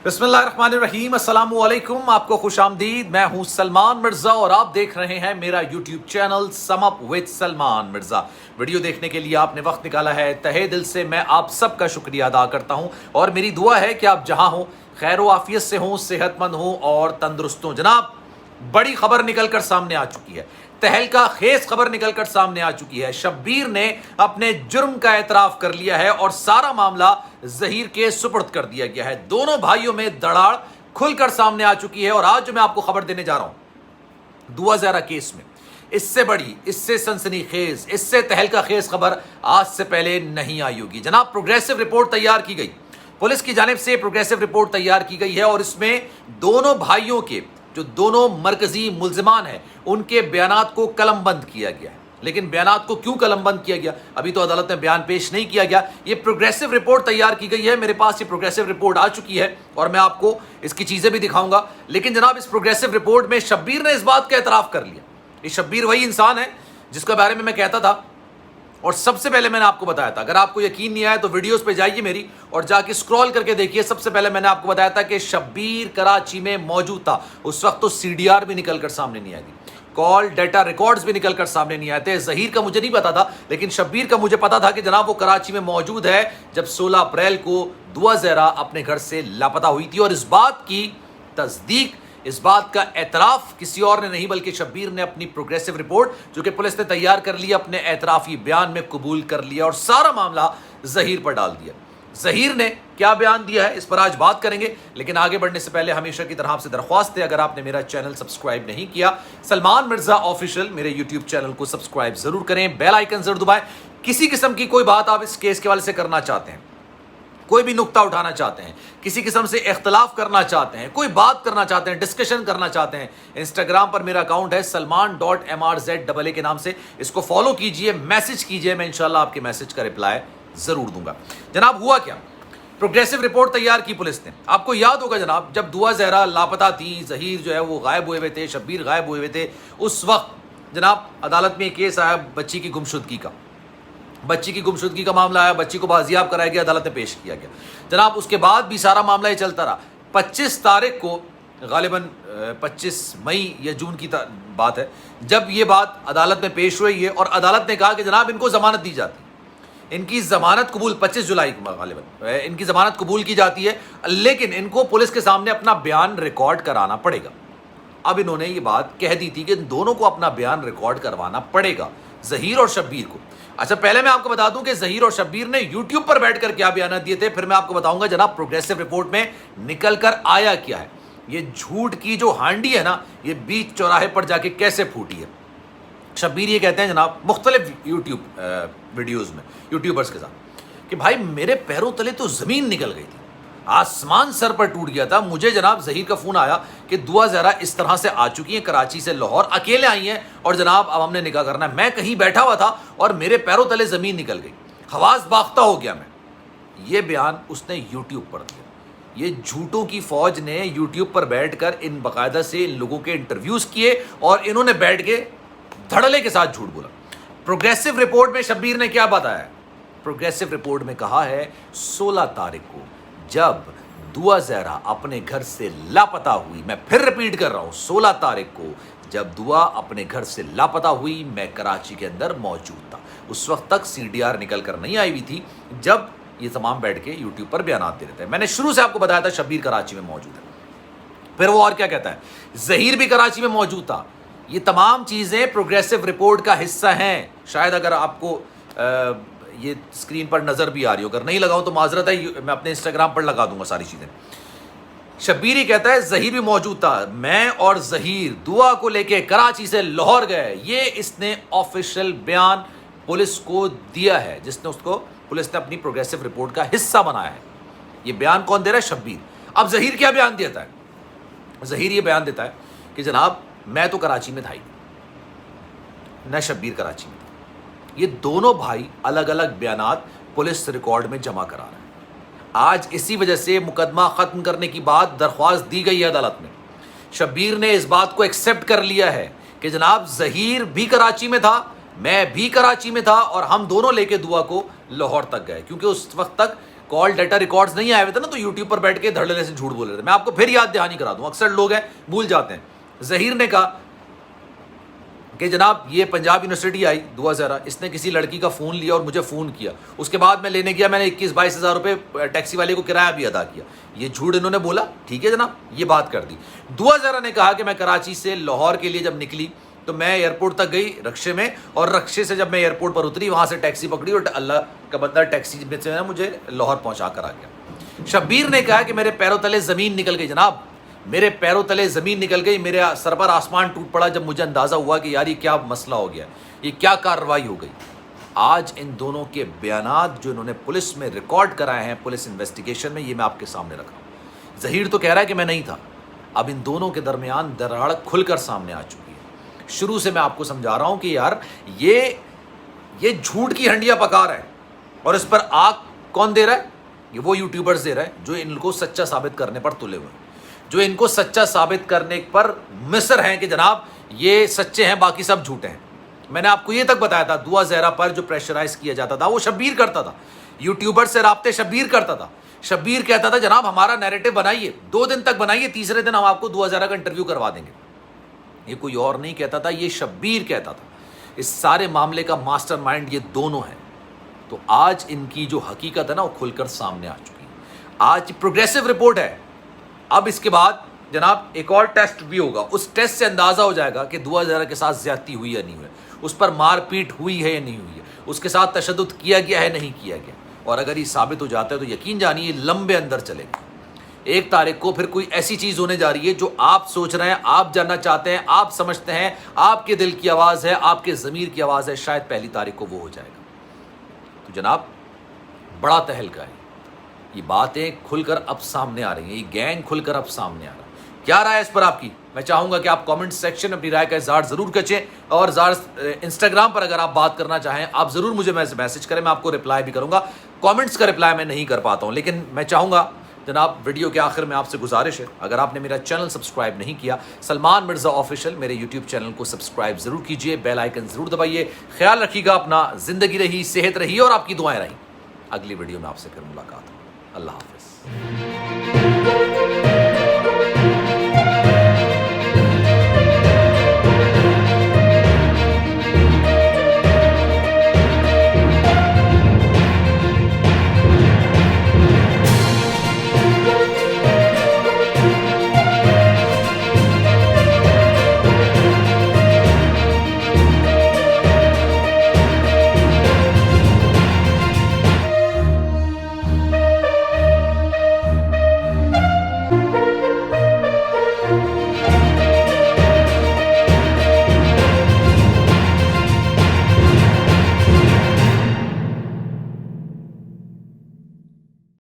बिस्मिल्लाहिर्रहमानिर्रहीम, अस्सलाम वालेकुम। आपको खुश आमदीद। मैं हूं सलमान मिर्ज़ा और आप देख रहे हैं मेरा YouTube channel sum up with Salman Mirza. Video देखने के लिए आपने वक्त निकाला है, तहे दिल से मैं आप सबका शुक्रिया अदा करता हूं और मेरी दुआ है कि आप जहां हो खैर व आफियत से हों, सेहतमंद हों और तंदुरुस्त हों। जनाब, बड़ी खबर निकल कर सामने आ चुकी है, तहलका खेज खबर निकलकर सामने आ चुकी है। शब्बीर ने अपने जुर्म का एतराफ कर लिया है और सारा मामला ज़हीर के सुपुर्द कर दिया गया है। दोनों भाइयों में दराड़ खुलकर सामने आ चुकी है और आज जो मैं आपको खबर देने जा रहा हूं, दुआ ज़हरा केस में इससे बड़ी, इससे सनसनीखेज, इससे तहलका खेज खबर आज से पहले नहीं आई होगी। जनाब, प्रोग्रेसिव रिपोर्ट तैयार की गई, पुलिस की जानिब से प्रोग्रेसिव रिपोर्ट तैयार की गई है और इसमें दोनों भाइयों के जो दोनों मरकजी मुल्जिमान हैं उनके बयानात को कलमबंद किया गया है। लेकिन बयानात को क्यों कलमबंद किया गया, अभी तो अदालत में बयान पेश नहीं किया गया। ये प्रोग्रेसिव रिपोर्ट तैयार की गई है, मेरे पास ये प्रोग्रेसिव रिपोर्ट आ चुकी है और मैं आपको इसकी चीज़ें भी दिखाऊंगा। लेकिन जनाब, इस प्रोग्रेसिव रिपोर्ट में शब्बीर ने इस बात का एतराफ़ कर लिया। ये शब्बीर वही इंसान है जिसके बारे में मैं कहता था और सबसे पहले मैंने आपको बताया था। अगर आपको यकीन नहीं आया तो वीडियोस पे जाइए मेरी और जाके स्क्रॉल करके देखिए। सबसे पहले मैंने आपको बताया था कि शब्बीर कराची में मौजूद था। उस वक्त तो सीडीआर भी निकलकर सामने नहीं आई थी, कॉल डेटा रिकॉर्ड्स भी निकलकर सामने नहीं आए थे। ज़हीर का मुझे नहीं पता था, लेकिन शब्बीर का मुझे पता था कि जनाब वो कराची में मौजूद है जब 16 अप्रैल को दुआ ज़हरा अपने घर से लापता हुई थी। और इस बात की तस्दीक, इस बात का एतराफ़ किसी और ने नहीं बल्कि शब्बीर ने अपनी प्रोग्रेसिव रिपोर्ट जो कि पुलिस ने तैयार कर ली, अपने एतराफ़ी बयान में कबूल कर लिया और सारा मामला ज़हीर पर डाल दिया। ज़हीर ने क्या बयान दिया है इस पर आज बात करेंगे, लेकिन आगे बढ़ने से पहले हमेशा की तरह आपसे दरख्वास्त है, अगर आपने मेरा चैनल सब्सक्राइब नहीं किया, सलमान मिर्ज़ा ऑफिशियल मेरे यूट्यूब चैनल को सब्सक्राइब ज़रूर करें, बेल आइकन ज़रूर दबाएं। किसी किस्म की कोई बात आप इस केस के हवाले से करना चाहते हैं, कोई भी नुक्ता उठाना चाहते हैं, किसी किस्म से इख्तलाफ करना चाहते हैं, कोई बात करना चाहते हैं, डिस्कशन करना चाहते हैं, इंस्टाग्राम पर मेरा अकाउंट है salman.mrz के नाम से, इसको फॉलो कीजिए, मैसेज कीजिए, मैं इंशाल्लाह आपके मैसेज का रिप्लाई ज़रूर दूंगा। जनाब, हुआ क्या, प्रोग्रेसिव रिपोर्ट तैयार की पुलिस ने। आपको याद होगा जनाब, जब दुआ ज़हरा लापता थी, ज़हीर जो है वो गायब हुए थे, शब्बीर गायब हुए थे, उस वक्त जनाब अदालत में केस आया बच्ची की गुमशुदगी का। बच्ची की गुमशुदगी का मामला आया, बच्ची को बाजियाब कराया गया, अदालत में पेश किया गया। जनाब, उसके बाद भी सारा मामला ये चलता रहा। 25 तारीख को, गालिबन 25 मई या जून की बात है, जब ये बात अदालत में पेश हुई है और अदालत ने कहा कि जनाब इनको ज़मानत दी जाती है, इनकी ज़मानत कबूल 25 जुलाई को गालिबन इनकी ज़मानत कबूल की जाती है, लेकिन इनको पुलिस के सामने अपना बयान रिकॉर्ड कराना पड़ेगा। अब इन्होंने ये बात कह दी थी कि इन दोनों को अपना बयान रिकॉर्ड करवाना पड़ेगा, ज़हीर और शब्बीर को। अच्छा, पहले मैं आपको बता दूं कि ज़हीर और शब्बीर ने यूट्यूब पर बैठकर क्या बयान दिए थे, फिर मैं आपको बताऊंगा जनाब प्रोग्रेसिव रिपोर्ट में निकल कर आया क्या है। ये झूठ की जो हांडी है ना, ये बीच चौराहे पर जाके कैसे फूटी है। शब्बीर ये कहते हैं जनाब मुख्तलिफ यूट्यूब वीडियोज़ में यूट्यूबर्स के साथ कि भाई मेरे पैरों तले तो ज़मीन निकल गई थी, आसमान सर पर टूट गया था। मुझे जनाब ज़हीर का फ़ोन आया कि दुआ ज़हरा इस तरह से आ चुकी हैं, कराची से लाहौर अकेले आई हैं और जनाब अब हमने निकाह करना है। मैं कहीं बैठा हुआ था और मेरे पैरों तले ज़मीन निकल गई, हवास बाख्ता हो गया मैं। ये बयान उसने यूट्यूब पर दिया। ये झूठों की फ़ौज ने यूट्यूब पर बैठ कर इन बाकायदा से इन लोगों के इंटरव्यूज़ किए और इन्होंने बैठ के धड़ल्ले के साथ झूठ बोला। प्रोग्रेसिव रिपोर्ट में शब्बीर ने क्या बताया, प्रोग्रेसिव रिपोर्ट में कहा है 16 तारीख को जब दुआ ज़हरा अपने घर से लापता हुई, मैं फिर रिपीट कर रहा हूँ, 16 तारीख को जब दुआ अपने घर से लापता हुई, मैं कराची के अंदर मौजूद था। उस वक्त तक सीडीआर निकल कर नहीं आई हुई थी जब ये तमाम बैठ के यूट्यूब पर बयान दे रहे थे। मैंने शुरू से आपको बताया था शब्बीर कराची में मौजूद है। फिर वो और क्या कहता है, ज़हीर भी कराची में मौजूद था। ये तमाम चीज़ें प्रोग्रेसिव रिपोर्ट का हिस्सा हैं। शायद अगर आपको ये स्क्रीन पर नज़र भी आ रही हो, अगर नहीं लगाऊं तो माजरत है, मैं अपने इंस्टाग्राम पर लगा दूंगा सारी चीज़ें। शब्बीर ही कहता है ज़हीर भी मौजूद था, मैं और ज़हीर दुआ को लेके कराची से लाहौर गए। ये इसने ऑफिशियल बयान पुलिस को दिया है, जिसने उसको पुलिस ने अपनी प्रोग्रेसिव रिपोर्ट का हिस्सा बनाया है। ये बयान कौन दे रहा है, शब्बीर। अब ज़हीर क्या बयान देता है, ज़हीर ये बयान देता है कि जनाब मैं तो कराची में था ही, न शब्बीर कराची में था। ये दोनों भाई अलग अलग बयानात पुलिस रिकॉर्ड में जमा करा रहे हैं। आज इसी वजह से मुकदमा ख़त्म करने की बात दरख्वास्त दी गई है अदालत में। शब्बीर ने इस बात को एक्सेप्ट कर लिया है कि जनाब ज़हीर भी कराची में था, मैं भी कराची में था और हम दोनों लेके दुआ को लाहौर तक गए, क्योंकि उस वक्त तक कॉल डेटा रिकॉर्ड्स नहीं आए हुए थे ना, तो यूट्यूब पर बैठ के धड़ल्ले से झूठ बोल रहे थे। मैं आपको फिर याद दहानी करा दूं, अक्सर लोग हैं भूल जाते हैं। जहीर ने कहा कि जनाब ये पंजाब यूनिवर्सिटी आई 2000, इसने किसी लड़की का फ़ोन लिया और मुझे फ़ोन किया, उसके बाद मैं लेने गया, मैंने 21-22 हज़ार रुपये टैक्सी वाले को किराया भी अदा किया। ये झूठ इन्होंने बोला, ठीक है जनाब, ये बात कर दी। 2000 ने कहा कि मैं कराची से लाहौर के लिए जब निकली तो मैं एयरपोर्ट तक गई रक्शे में, और रक्शे से जब मैं एयरपोर्ट पर उतरी वहाँ से टैक्सी पकड़ी और अल्लाह का बंदा टैक्सी में से मुझे लाहौर पहुँचा कर आ गया। शब्बीर ने कहा कि मेरे पैरों तले ज़मीन निकल गई जनाब, मेरे पैरों तले ज़मीन निकल गई, मेरे सर पर आसमान टूट पड़ा जब मुझे अंदाज़ा हुआ कि यार ये क्या मसला हो गया, ये क्या कार्रवाई हो गई। आज इन दोनों के बयानात जो इन्होंने पुलिस में रिकॉर्ड कराए हैं, पुलिस इन्वेस्टिगेशन में, ये मैं आपके सामने रखा हूँ। ज़हीर तो कह रहा है कि मैं नहीं था। अब इन दोनों के दरमियान दरार खुलकर सामने आ चुकी है। शुरू से मैं आपको समझा रहा हूँ कि यार ये झूठ की हंडियाँ पका रहा है, और इस पर आग कौन दे रहा है? ये वो यूट्यूबर्स दे रहा है जो इनको सच्चा साबित करने पर तुले हुए हैं, जो इनको सच्चा साबित करने पर मिस्र हैं कि जनाब ये सच्चे हैं, बाकी सब झूठे हैं। मैंने आपको ये तक बताया था, दुआ ज़हरा पर जो प्रेशराइज किया जाता था वो शब्बीर करता था, यूट्यूबर से राब्ते शब्बीर करता था। शब्बीर कहता था जनाब हमारा नैरेटिव बनाइए, 2 दिन तक बनाइए, तीसरे दिन हम आपको दुआ ज़हरा का इंटरव्यू करवा देंगे। ये कोई और नहीं कहता था, ये शब्बीर कहता था। इस सारे मामले का मास्टरमाइंड ये दोनों हैं। तो आज इनकी जो हकीकत है ना वो खुलकर सामने आ चुकी है। आज प्रोग्रेसिव रिपोर्ट है, अब इसके बाद जनाब एक और टेस्ट भी होगा, उस टेस्ट से अंदाज़ा हो जाएगा कि दुआ ज़हरा के साथ ज़्यादती हुई या नहीं हुई, उस पर मारपीट हुई है या नहीं हुई है, उसके साथ तशद्दुद किया गया है नहीं किया गया। और अगर ये साबित हो जाता है तो यकीन जानिए लंबे अंदर चलेगा। 1 तारीख को फिर कोई ऐसी चीज़ होने जा रही है जो आप सोच रहे हैं, आप जानना चाहते हैं, आप समझते हैं, आपके दिल की आवाज़ है, आपके ज़मीर की आवाज़ है, शायद पहली तारीख को वो हो जाएगा। तो जनाब बड़ा तहलका है, ये बातें खुलकर अब सामने आ रही हैं, ये गैंग खुलकर अब सामने आ रहा है। क्या राय है इस पर आपकी? मैं चाहूँगा कि आप कमेंट सेक्शन में अपनी राय का इज़हार ज़रूर करें, और इंस्टाग्राम पर अगर आप बात करना चाहें आप ज़रूर मुझे मैसेज करें, मैं आपको रिप्लाई भी करूँगा। कमेंट्स का रिप्लाई मैं नहीं कर पाता हूँ, लेकिन मैं चाहूँगा जनाब वीडियो के आखिर में आपसे गुजारिश है, अगर आपने मेरा चैनल सब्सक्राइब नहीं किया सलमान मिर्ज़ा ऑफिशियल, मेरे यूट्यूब चैनल को सब्सक्राइब ज़रूर कीजिए, बेल आइकन ज़रूर दबाइए। ख्याल रखिएगा अपना, ज़िंदगी रही, सेहत रही और आपकी दुआएं रहीं। अगली वीडियो में आपसे फिर मुलाकात हो। अल्लाह हाफ़िज़।